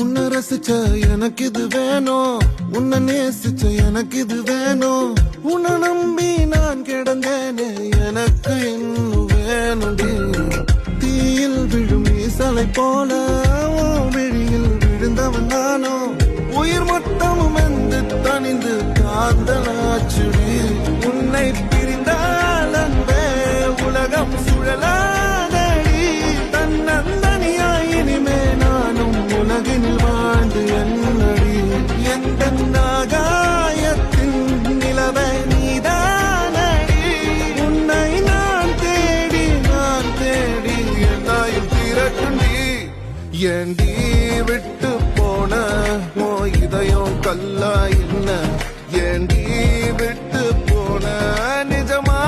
உன்னை ரசிச்ச எனக்கு இது வேணும், உன்னை நேசிச்ச எனக்கு இது வேணும். உன்னை நம்பி நான் கிடந்தேனே எனக்கு இன்னும் வேணும்டி. தீயில் விழும் ஈசலை போல விழியில் விழுந்தவன் நானோ. உயிர் மொத்தமும் என்று தனிந்து காந்தலாச்சுடி. உன்னை பிரிந்தால் அன்பே உலகம் சுழலாதடி. தன்னந்தனியாய் இனிமே நானும் உலகினில் வாழ்ந்து என்னடி. எந்த நாகாயத்தின் நிலவை நீதானடி. உன்னை நான் தேடி என்னாயும் திரட்டுண்டி. ஏண்டி விட்டு போன ஓ இதயம் கல்லா என்ன? ஏண்டி விட்டு போன நிஜமா